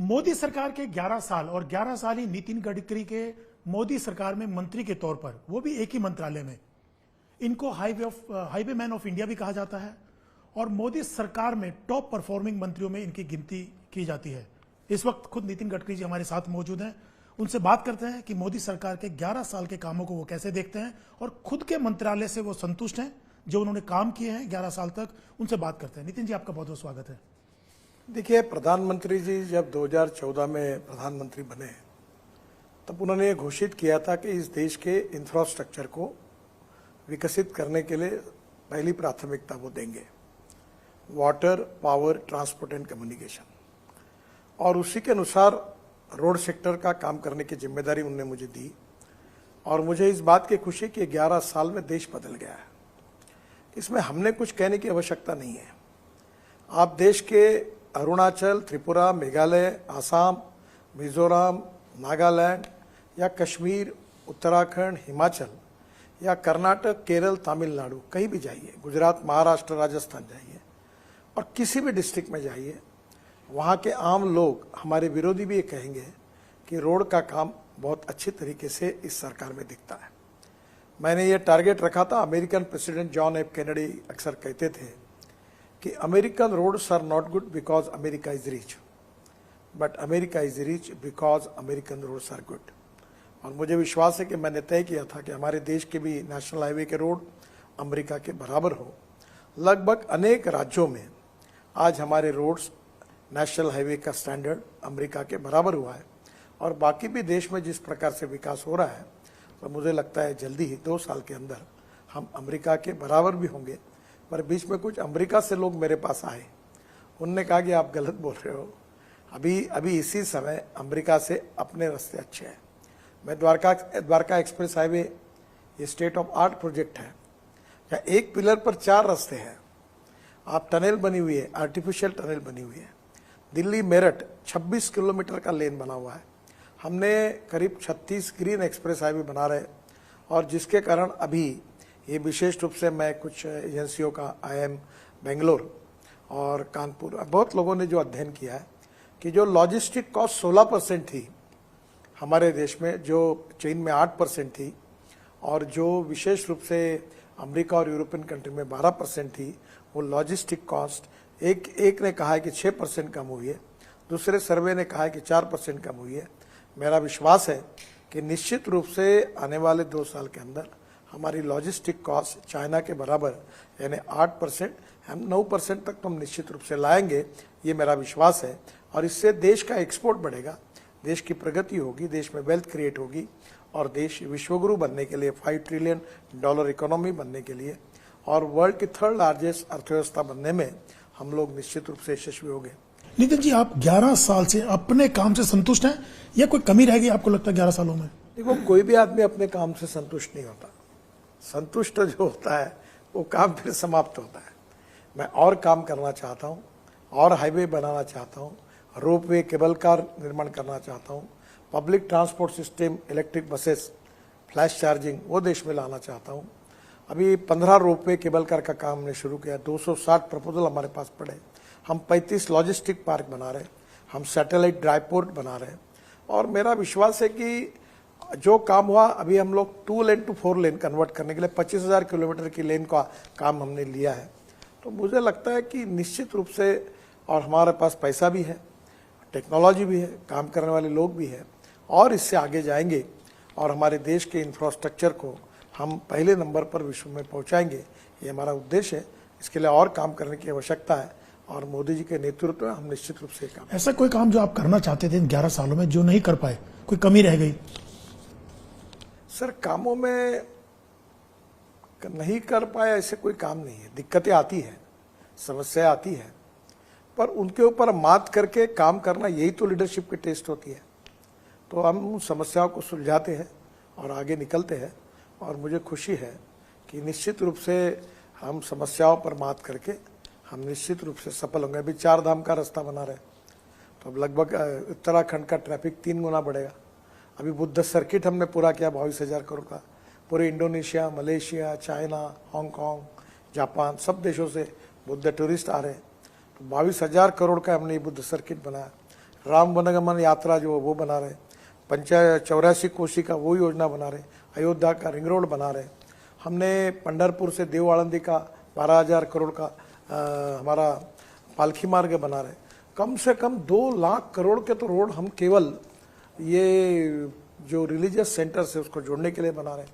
मोदी सरकार के 11 साल और 11 साल ही नितिन गडकरी के मोदी सरकार में मंत्री के तौर पर, वो भी एक ही मंत्रालय में, इनको हाईवे मैन ऑफ इंडिया भी कहा जाता है और मोदी सरकार में टॉप परफॉर्मिंग मंत्रियों में इनकी गिनती की जाती है। इस वक्त खुद नितिन गडकरी जी हमारे साथ मौजूद हैं। उनसे बात करते हैं कि मोदी सरकार के 11 साल के कामों को वो कैसे देखते हैं और खुद के मंत्रालय से वो संतुष्ट हैं जो उन्होंने काम किए हैं 11 साल तक। उनसे बात करते हैं। नितिन जी, आपका बहुत बहुत स्वागत है। देखिए, प्रधानमंत्री जी जब 2014 में प्रधानमंत्री बने तब उन्होंने ये घोषित किया था कि इस देश के इंफ्रास्ट्रक्चर को विकसित करने के लिए पहली प्राथमिकता वो देंगे, water, power, transport and communication. और उसी के अनुसार रोड सेक्टर का काम करने की जिम्मेदारी उन्होंने मुझे दी और मुझे इस बात की खुशी कि 11 साल में देश बदल गया है। इसमें हमने कुछ कहने की आवश्यकता नहीं है। आप देश के अरुणाचल, त्रिपुरा, मेघालय, आसाम, मिजोरम, नागालैंड या कश्मीर, उत्तराखंड, हिमाचल या कर्नाटक, केरल, तमिलनाडु, कहीं भी जाइए, गुजरात, महाराष्ट्र, राजस्थान जाइए और किसी भी डिस्ट्रिक्ट में जाइए, वहाँ के आम लोग, हमारे विरोधी भी ये कहेंगे कि रोड का काम बहुत अच्छी तरीके से इस सरकार में दिखता है। मैंने ये टारगेट रखा था। American president John F Kennedy अक्सर कहते थे कि American roads are not good because America is rich, but America is rich because American roads are good. और मुझे विश्वास है कि मैंने तय किया था कि हमारे देश के भी नेशनल हाईवे के रोड अमेरिका के बराबर हो। लगभग अनेक राज्यों में आज हमारे रोड्स नेशनल हाईवे का स्टैंडर्ड अमेरिका के बराबर हुआ है और बाकी भी देश में जिस प्रकार से विकास हो रहा है, तो मुझे लगता है जल्दी ही 2 साल के अंदर हम अमेरिका के बराबर भी होंगे। पर बीच में कुछ अमेरिका से लोग मेरे पास आए, उनने कहा कि आप गलत बोल रहे हो, अभी इसी समय अमेरिका से अपने रास्ते अच्छे हैं। मैं द्वारका एक्सप्रेस हाईवे ये स्टेट ऑफ आर्ट प्रोजेक्ट है, या एक पिलर पर 4 रास्ते हैं। आप टनल बनी हुई है, आर्टिफिशियल टनल बनी हुई है। दिल्ली मेरठ 26 किलोमीटर का लेन बना हुआ है। हमने करीब 36 ग्रीन एक्सप्रेस हाईवे बना रहे और जिसके कारण अभी ये विशेष रूप से मैं कुछ एजेंसियों का IIM बेंगलोर और कानपुर, बहुत लोगों ने जो अध्ययन किया है कि जो लॉजिस्टिक कॉस्ट 16% थी हमारे देश में, जो चीन में 8% थी और जो विशेष रूप से अमेरिका और यूरोपियन कंट्री में 12% थी, वो लॉजिस्टिक कॉस्ट एक ने कहा है कि 6% कम हुई है, दूसरे सर्वे ने कहा है कि 4% कम हुई है। मेरा विश्वास है कि निश्चित रूप से आने वाले 2 साल के अंदर हमारी लॉजिस्टिक कॉस्ट चाइना के बराबर यानी 8%, हम 9% तक तो हम निश्चित रूप से लाएंगे, ये मेरा विश्वास है। और इससे देश का एक्सपोर्ट बढ़ेगा, देश की प्रगति होगी, देश में वेल्थ क्रिएट होगी और देश विश्वगुरु बनने के लिए, $5 ट्रिलियन इकोनॉमी बनने के लिए और वर्ल्ड की 3rd लार्जेस्ट अर्थव्यवस्था बनने में हम लोग निश्चित रूप से यशस्वी होंगे। नितिन जी, आप 11 साल से अपने काम से संतुष्ट हैं या कोई कमी रह गई आपको लगता है 11 सालों में? देखो, कोई भी आदमी अपने काम से संतुष्ट नहीं होता। संतुष्ट जो होता है वो काम फिर समाप्त होता है। मैं और काम करना चाहता हूँ, और हाईवे बनाना चाहता हूँ, रोपवे, केबल कार निर्माण करना चाहता हूँ, public transport system, electric buses, flash charging वो देश में लाना चाहता हूँ। अभी 15 रोपवे केबल कार का काम हमने शुरू किया, 260 प्रपोजल हमारे पास पड़े। हम 35 लॉजिस्टिक पार्क बना रहे हैं, हम सैटेलाइट ड्राईपोर्ट बना रहे हैं और मेरा विश्वास है कि जो काम हुआ, अभी हम लोग 2 लेन टू 4 लेन कन्वर्ट करने के लिए 25,000 किलोमीटर की लेन का काम हमने लिया है। तो मुझे लगता है कि निश्चित रूप से, और हमारे पास पैसा भी है, टेक्नोलॉजी भी है, काम करने वाले लोग भी हैं और इससे आगे जाएंगे और हमारे देश के इंफ्रास्ट्रक्चर को हम पहले नंबर पर विश्व में पहुंचाएंगे। ये हमारा उद्देश्य है। इसके लिए और काम करने की आवश्यकता है और मोदी जी के नेतृत्व में हम निश्चित रूप से काम। ऐसा कोई काम जो आप करना चाहते थे इन 11 सालों में जो नहीं कर पाए, कोई कमी रह गई? सर, कामों में नहीं कर पाए ऐसे कोई काम नहीं है। दिक्कतें आती हैं, समस्या आती है, पर उनके ऊपर मात करके काम करना, यही तो लीडरशिप की टेस्ट होती है। तो हम उन समस्याओं को सुलझाते हैं और आगे निकलते हैं और मुझे खुशी है कि निश्चित रूप से हम समस्याओं पर मात करके हम निश्चित रूप से सफल होंगे। अभी 4 धाम का रास्ता बना रहे, तो अब लगभग उत्तराखंड का ट्रैफिक 3 गुना बढ़ेगा। अभी बुद्ध सर्किट हमने पूरा किया 22,000 करोड़ का। पूरे Indonesia, Malaysia, China, Hong Kong, Japan, सब देशों से बुद्ध टूरिस्ट आ रहे हैं। तो 22,000 करोड़ का हमने बुद्ध सर्किट बनाया। राम वनगमन यात्रा जो वो बना रहे, पंचायत 84 कोसी का वो योजना बना रहे, अयोध्या का रिंग रोड बना रहे, हमने पंढरपुर से देव आळंदी का 12,000 करोड़ का हमारा पालखी मार्ग बना रहे। कम से कम 2 लाख करोड़ के तो रोड हम केवल ये जो रिलीजियस सेंटर्स है उसको जोड़ने के लिए बना रहे हैं।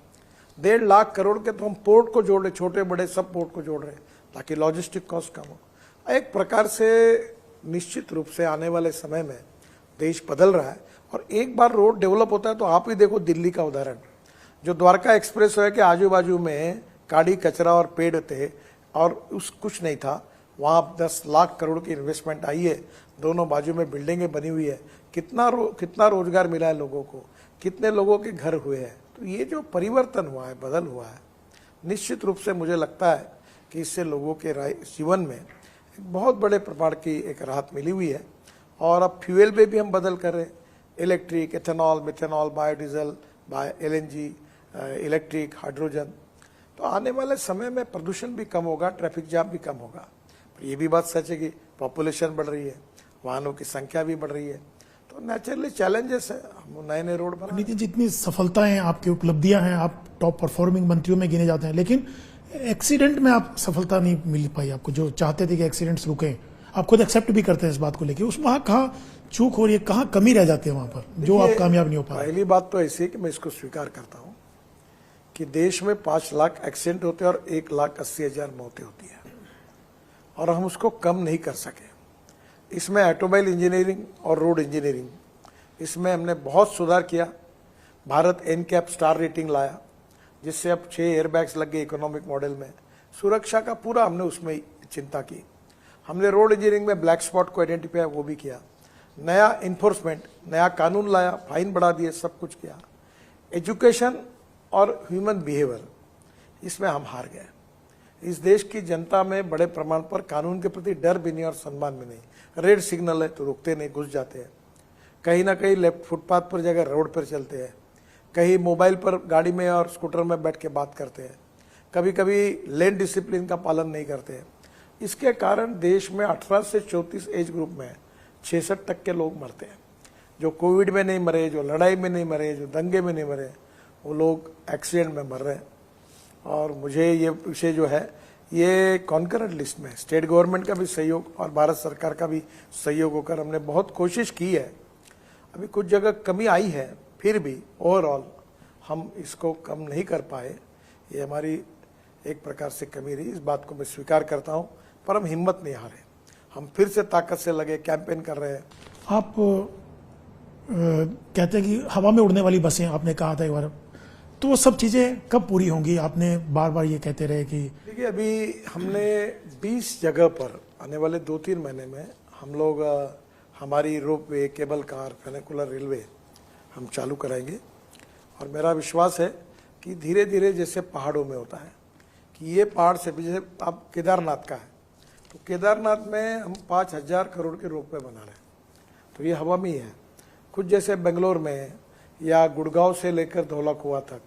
1.5 लाख करोड़ के तो हम पोर्ट को जोड़ रहे, छोटे बड़े सब पोर्ट को जोड़ रहे हैं ताकि लॉजिस्टिक कॉस्ट कम हो। एक प्रकार से निश्चित रूप से आने वाले समय में देश बदल रहा है। और एक बार रोड डेवलप होता है तो आप ही देखो दिल्ली का उदाहरण, जो द्वारका एक्सप्रेस है कि आजू बाजू में काड़ी कचरा और पेड़ थे और उस कुछ नहीं था, वहाँ 10 लाख करोड़ की इन्वेस्टमेंट आई है, दोनों बाजू में बिल्डिंगें बनी हुई है, कितना रोजगार मिला है लोगों को, कितने लोगों के घर हुए हैं। तो ये जो परिवर्तन हुआ है, बदल हुआ है, निश्चित रूप से मुझे लगता है कि इससे लोगों के जीवन में एक बहुत बड़े प्रकार की एक राहत मिली हुई है। और अब फ्यूल में भी हम बदल कर रहे हैं, electric, ethanol, methanol, biodiesel, LNG, electric, hydrogen. तो आने वाले समय में प्रदूषण भी कम होगा, ट्रैफिक जाम भी कम होगा। पर ये भी बात सच है कि पॉपुलेशन बढ़ रही है, वाहनों की संख्या भी बढ़ रही है, तो नेचुरली चैलेंजेस है। हम नए नए रोड बना। नितिन जी, इतनी सफलताएं, आपकी उपलब्धियां हैं, आप टॉप परफॉर्मिंग मंत्रियों में गिने जाते हैं, लेकिन एक्सीडेंट में आप सफलता नहीं मिल पाई आपको। जो चाहते थे कि एक्सीडेंट्स रुकें, आप खुद एक्सेप्ट भी करते हैं इस बात को लेकर, उस वहां कहाँ चूक हो रही है, कहाँ कमी रह जाती है वहां पर जो आप कामयाब नहीं हो पा रहे? पहली बात तो ऐसी है कि मैं इसको स्वीकार करता हूं कि देश में 5 लाख एक्सीडेंट होते हैं और 1,80,000 मौतें होती है, और हम उसको कम नहीं कर सके। इसमें ऑटोमोबाइल इंजीनियरिंग और रोड इंजीनियरिंग, इसमें हमने बहुत सुधार किया। भारत NCAP स्टार रेटिंग लाया, जिससे अब 6 एयरबैग्स लग गए इकोनॉमिक मॉडल में। सुरक्षा का पूरा हमने उसमें चिंता की। हमने रोड इंजीनियरिंग में ब्लैक स्पॉट को आइडेंटिफाई, वो भी किया। नया इन्फोर्समेंट, नया कानून लाया, फाइन बढ़ा दिए, सब कुछ किया। एजुकेशन और ह्यूमन बिहेवियर, इसमें हम हार गए। इस देश की जनता में बड़े प्रमाण पर कानून के प्रति डर भी नहीं और सम्मान भी नहीं। रेड सिग्नल है तो रुकते नहीं, घुस जाते हैं। कहीं ना कहीं लेफ्ट फुटपाथ पर जगह रोड पर चलते हैं, कहीं मोबाइल पर गाड़ी में और स्कूटर में बैठ के बात करते हैं, कभी कभी लेन डिसिप्लिन का पालन नहीं करते हैं। इसके कारण देश में 18 से 34 एज ग्रुप में 66% लोग मरते हैं। जो कोविड में नहीं मरे, जो लड़ाई में नहीं मरे, जो दंगे में नहीं मरे, वो लोग एक्सीडेंट में मर रहे हैं। और मुझे ये विषय जो है ये कॉन्करेंट लिस्ट में स्टेट गवर्नमेंट का भी सहयोग और भारत सरकार का भी सहयोग होकर हमने बहुत कोशिश की है। अभी कुछ जगह कमी आई है, फिर भी ओवरऑल हम इसको कम नहीं कर पाए। ये हमारी एक प्रकार से कमी रही, इस बात को मैं स्वीकार करता हूँ। पर हम हिम्मत नहीं हारे, हम फिर से ताकत से लगे, कैंपेन कर रहे हैं। आप कहते हैं कि हवा में उड़ने वाली बसें, आपने कहा था एक बार, तो वो सब चीजें कब पूरी होंगी? आपने बार बार ये कहते रहे कि देखिए, अभी हमने 20 जगह पर आने वाले 2-3 महीने में हम लोग हमारी रोपवे, केबल कार, फेनिकुलर रेलवे हम चालू कराएंगे। और मेरा विश्वास है कि धीरे धीरे, जैसे पहाड़ों में होता है कि ये पहाड़ से, जैसे आप केदारनाथ का है, तो केदारनाथ में हम 5,000 करोड़ के रोपवे बना रहे हैं, तो ये हवा में ही है। कुछ जैसे बेंगलोर में या गुड़गांव से लेकर धौलाकुआं तक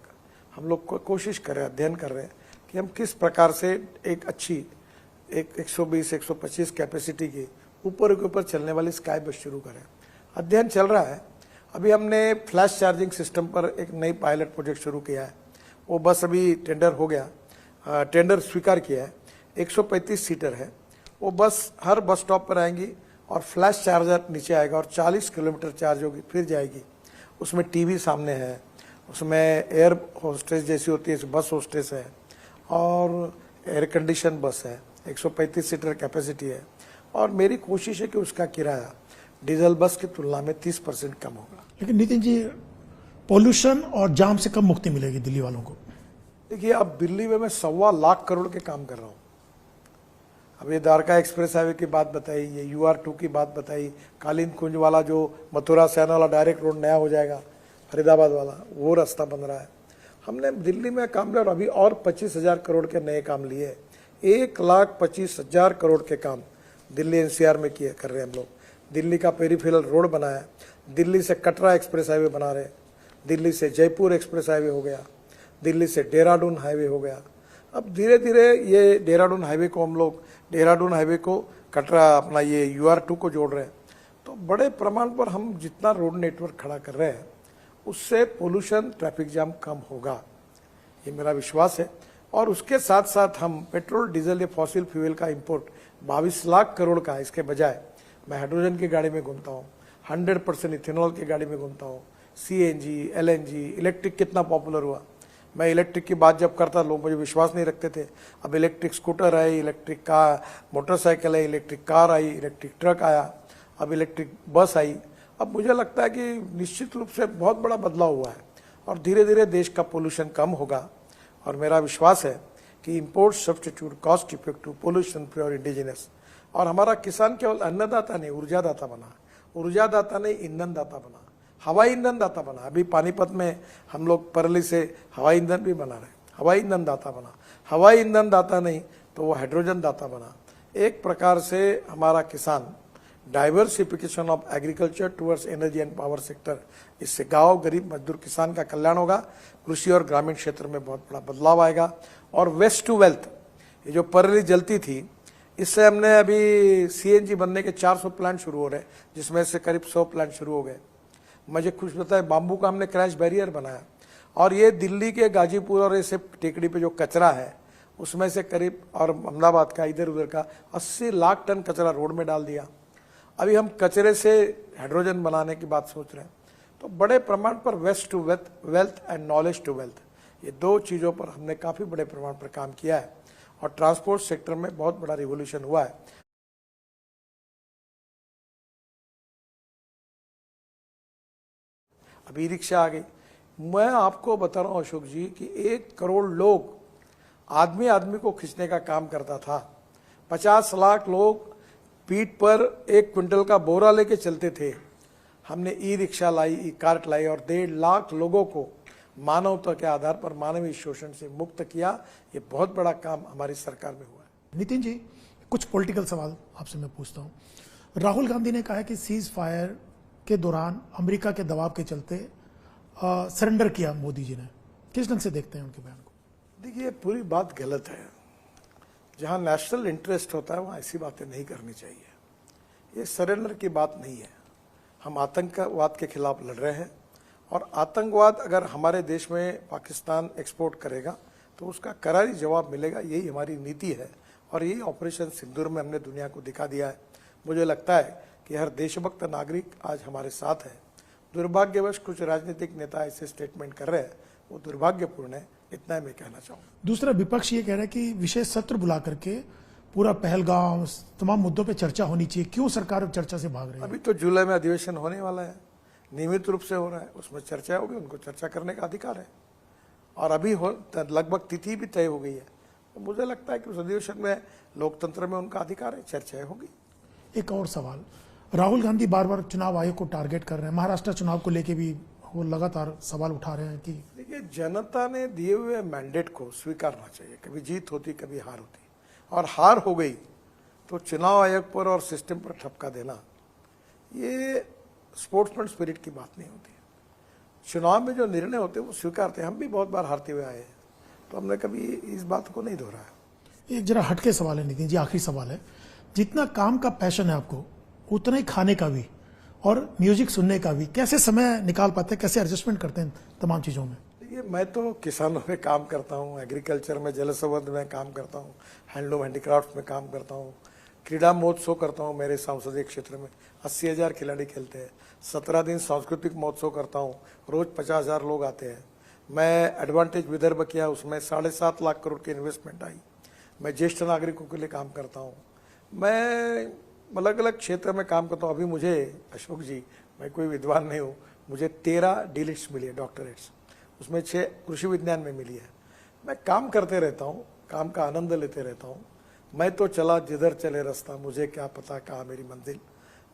हम लोग कोशिश कर रहे हैं, अध्ययन कर रहे हैं कि हम किस प्रकार से एक अच्छी 120-125 कैपेसिटी की ऊपर के ऊपर चलने वाली स्काई बस शुरू करें। अध्ययन चल रहा है। अभी हमने फ्लैश चार्जिंग सिस्टम पर एक नई पायलट प्रोजेक्ट शुरू किया है। वो बस अभी टेंडर हो गया, टेंडर स्वीकार किया है। 135 सीटर है। वो बस हर बस स्टॉप पर आएंगी और फ्लैश चार्जर नीचे आएगा और 40 किलोमीटर चार्ज होगी, फिर जाएगी। उसमें टीवी सामने है, उसमें एयर होस्टेस जैसी होती है, बस होस्टेस है, और एयर कंडीशन बस है। 135 सीटर कैपेसिटी है। और मेरी कोशिश है कि उसका किराया डीजल बस की तुलना में 30% कम होगा। लेकिन नितिन जी, पोल्यूशन और जाम से कब मुक्ति मिलेगी दिल्ली वालों को? देखिए, अब दिल्ली में मैं 1.25 लाख करोड़ के काम कर रहा हूँ। अब ये द्वारका एक्सप्रेस हाईवे की बात बताई, ये UR2 की बात बताई, कालीन कुंज वाला जो मथुरा से आने वाला डायरेक्ट रोड नया हो जाएगा, फरीदाबाद वाला, वो रास्ता बन रहा है। हमने दिल्ली में काम किया और अभी और 25,000 करोड़ के नए काम लिए। 1,25,000 करोड़ के काम दिल्ली NCR में किए कर रहे हैं हम लोग। दिल्ली का पेरीफेरल रोड बनाया, दिल्ली से कटरा एक्सप्रेस हाईवे बना रहे, दिल्ली से जयपुर एक्सप्रेस हाईवे हो गया, दिल्ली से देहरादून हाईवे हो गया। अब धीरे धीरे ये देहरादून हाईवे को हम लोग, देहरादून हाईवे को कटरा अपना ये UR2 को जोड़ रहे हैं। तो बड़े प्रमाण पर हम जितना रोड नेटवर्क खड़ा कर रहे हैं उससे पोल्यूशन, ट्रैफिक जाम कम होगा, ये मेरा विश्वास है। और उसके साथ साथ हम पेट्रोल, डीजल या फॉसिल फ्यूल का इंपोर्ट 22 लाख करोड़ का, इसके बजाय मैं हाइड्रोजन की गाड़ी में घूमता हूँ, 100% इथेनॉल की गाड़ी में घूमता हूँ, CNG, LNG, इलेक्ट्रिक कितना पॉपुलर हुआ। मैं इलेक्ट्रिक की बात जब करता लोग मुझे विश्वास नहीं रखते थे। अब इलेक्ट्रिक स्कूटर आई, इलेक्ट्रिक कार मोटरसाइकिल है, इलेक्ट्रिक कार आई, इलेक्ट्रिक ट्रक आया, अब इलेक्ट्रिक बस आई। अब मुझे लगता है कि निश्चित रूप से बहुत बड़ा बदलाव हुआ है और धीरे धीरे देश का पोल्यूशन कम होगा। और मेरा विश्वास है कि import substitute cost effective, pollution free और इंडिजिनस। और हमारा किसान केवल अन्नदाता नहीं, ऊर्जादाता बना, ऊर्जादाता नहीं ईंधन दाता बना, हवाई ईंधन दाता बना। अभी पानीपत में हम लोग परली से हवाई ईंधन भी बना रहे, हवाई ईंधन दाता बना। हवाई ईंधन दाता नहीं तो वो हाइड्रोजन दाता बना। एक प्रकार से हमारा किसान diversification of agriculture towards energy and power sector, इससे गांव, गरीब मजदूर किसान का कल्याण होगा। कृषि और ग्रामीण क्षेत्र में बहुत बड़ा बदलाव आएगा। और वेस्ट टू वेल्थ, ये जो पराली जलती थी, इससे हमने अभी CNG बनने के 400 प्लांट शुरू हो रहे हैं, जिसमें से करीब 100 प्लांट शुरू हो गए। मुझे खुश पता है, बाम्बू का हमने क्रैश बैरियर बनाया और ये दिल्ली के गाजीपुर और ऐसे टेकड़ी पे जो कचरा है उसमें से करीब, और अहमदाबाद का इधर उधर का 80 लाख टन कचरा रोड में डाल दिया। अभी हम कचरे से हाइड्रोजन बनाने की बात सोच रहे हैं। तो बड़े प्रमाण पर waste to wealth and knowledge to wealth, ये दो चीज़ों पर हमने काफ़ी बड़े प्रमाण पर काम किया है और ट्रांसपोर्ट सेक्टर में बहुत बड़ा रिवोल्यूशन हुआ है। अभी रिक्शा आ गई। मैं आपको बता रहा हूँ अशोक जी कि 1 करोड़ लोग आदमी आदमी को खींचने का काम करता था। 50 लाख लोग पीठ पर 1 क्विंटल का बोरा लेके चलते थे। हमने ई-रिक्शा लाई, ई-कार्ट लाई और 1.5 लाख लोगों को मानवता के आधार पर मानवीय शोषण से मुक्त किया। ये बहुत बड़ा काम हमारी सरकार में हुआ है। नितिन जी, कुछ पॉलिटिकल सवाल आपसे मैं पूछता हूँ। राहुल गांधी ने कहा कि सीज फायर के दौरान अमेरिका के दबाव के चलते सरेंडर किया मोदी जी ने। किस ढंग से देखते हैं उनके बयान को? देखिए, पूरी बात गलत है। जहां नेशनल इंटरेस्ट होता है वहां ऐसी बातें नहीं करनी चाहिए। ये सरेंडर की बात नहीं है। हम आतंकवाद के खिलाफ लड़ रहे हैं और आतंकवाद अगर हमारे देश में पाकिस्तान एक्सपोर्ट करेगा तो उसका करारी जवाब मिलेगा। यही हमारी नीति है और यही ऑपरेशन सिंदूर में हमने दुनिया को दिखा दिया है। मुझे लगता है कि हर देशभक्त नागरिक आज हमारे साथ है। दुर्भाग्यवश कुछ राजनीतिक नेता ऐसे स्टेटमेंट कर रहे हैं, वो दुर्भाग्यपूर्ण है। इतना ही मैं कहना चाहूँगा। दूसरा, विपक्ष ये कह रहा है कि विशेष सत्र बुला करके पूरा पहलगाम, तमाम मुद्दों पे चर्चा होनी चाहिए। क्यों सरकार चर्चा से भाग रही है? अभी तो जुलाई में अधिवेशन होने वाला है, नियमित रूप से हो रहा है, उसमें चर्चा होगी। उनको चर्चा करने का अधिकार है और अभी लगभग तिथि भी तय हो गई है। तो मुझे लगता है कि उस अधिवेशन में लोकतंत्र में उनका अधिकार है, चर्चाएं होगी। एक और सवाल, राहुल गांधी बार बार चुनाव आयोग को टारगेट कर रहे हैं। महाराष्ट्र चुनाव को लेके भी वो लगातार सवाल उठा रहे हैं कि देखिए, जनता ने दिए हुए मैंडेट को स्वीकारना चाहिए। कभी जीत होती, कभी हार होती, और हार हो गई तो चुनाव आयोग पर और सिस्टम पर ठपका देना, ये स्पोर्ट्समैन स्पिरिट की बात नहीं होती। चुनाव में जो निर्णय होते हैं वो स्वीकारते हैं। हम भी बहुत बार हारते हुए आए हैं, तो हमने कभी इस बात को नहीं दोहराया। एक जरा हटके सवाल है नितिन जी, आखिरी सवाल है। जितना काम का पैशन है आपको, उतना ही खाने का भी और म्यूजिक सुनने का भी। कैसे समय निकाल पाते हैं, कैसे एडजस्टमेंट करते हैं तमाम चीज़ों में? देखिए, मैं तो किसानों में काम करता हूँ, एग्रीकल्चर में, जल संवर्धन में काम करता हूँ, हैंडलूम हैंडीक्राफ्ट में काम करता हूँ, क्रीड़ा महोत्सव करता हूँ। मेरे संसदीय क्षेत्र में 80,000 खिलाड़ी खेलते हैं। 17 दिन सांस्कृतिक महोत्सव करता हूँ, रोज 50,000 लोग आते हैं। मैं एडवांटेज विदर्भ किया, उसमें 7.5 लाख करोड़ की इन्वेस्टमेंट आई। मैं ज्येष्ठ नागरिकों के लिए काम करता हूँ। मैं अलग अलग क्षेत्र में काम करता हूँ। अभी मुझे, अशोक जी, मैं कोई विद्वान नहीं हूँ, मुझे 13 डीलिट्स मिली है, डॉक्टरेट्स, उसमें 6 कृषि विज्ञान में मिली है। मैं काम करते रहता हूँ, काम का आनंद लेते रहता हूँ। मैं तो चला जिधर चले रास्ता, मुझे क्या पता कहाँ मेरी मंजिल।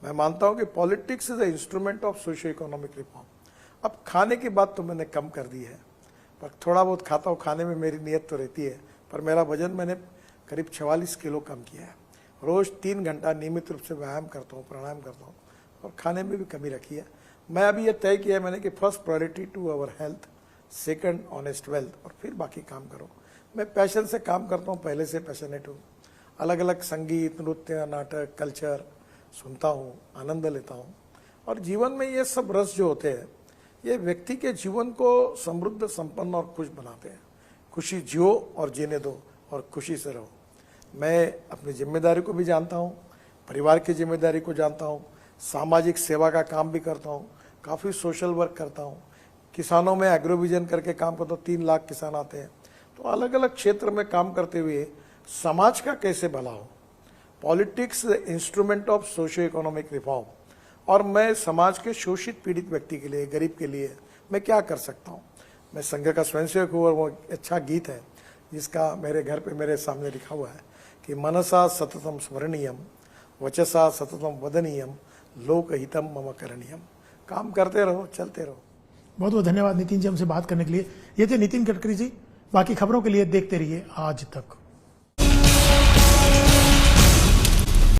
मैं मानता हूँ कि politics is a instrument of socio economic reform. अब खाने की बात तो मैंने कम कर दी है, पर थोड़ा बहुत खाता हूँ। खाने में मेरी नीयत तो रहती है, पर मेरा वजन मैंने करीब 44 किलो कम किया है। रोज़ 3 घंटा नियमित रूप से व्यायाम करता हूँ, प्राणायाम करता हूँ और खाने में भी कमी रखी है। मैं अभी ये तय किया है मैंने कि first priority to our health, second honest wealth, और फिर बाकी काम करो। मैं पैशन से काम करता हूँ, पहले से पैशनेट हूँ। अलग अलग संगीत, नृत्य, नाटक, कल्चर, सुनता हूँ, आनंद लेता हूँ। और जीवन में ये सब रस जो होते हैं ये व्यक्ति के जीवन को समृद्ध, संपन्न और खुश बनाते हैं। खुशी जियो और जीने दो और खुशी से रहो। मैं अपनी जिम्मेदारी को भी जानता हूँ, परिवार की जिम्मेदारी को जानता हूँ, सामाजिक सेवा का काम भी करता हूँ, काफ़ी सोशल वर्क करता हूँ, किसानों में एग्रोविजन करके काम करता हूँ, 3 लाख किसान आते हैं। तो अलग अलग क्षेत्र में काम करते हुए समाज का कैसे भला हो, politics instrument of socio economic reform, और मैं समाज के शोषित पीड़ित व्यक्ति के लिए, गरीब के लिए मैं क्या कर सकता हूँ। मैं संघ का स्वयंसेवक हूँ और वो अच्छा गीत है जिसका मेरे घर पे मेरे सामने लिखा हुआ है कि मनसा सततम स्मरणीयम, वचसा सततम वदनीयम, लोकहितम मम करणीयम। काम करते रहो, चलते रहो। बहुत बहुत धन्यवाद नितिन जी हमसे बात करने के लिए। ये थे नितिन गडकरी जी। बाकी खबरों के लिए देखते रहिए आज तक।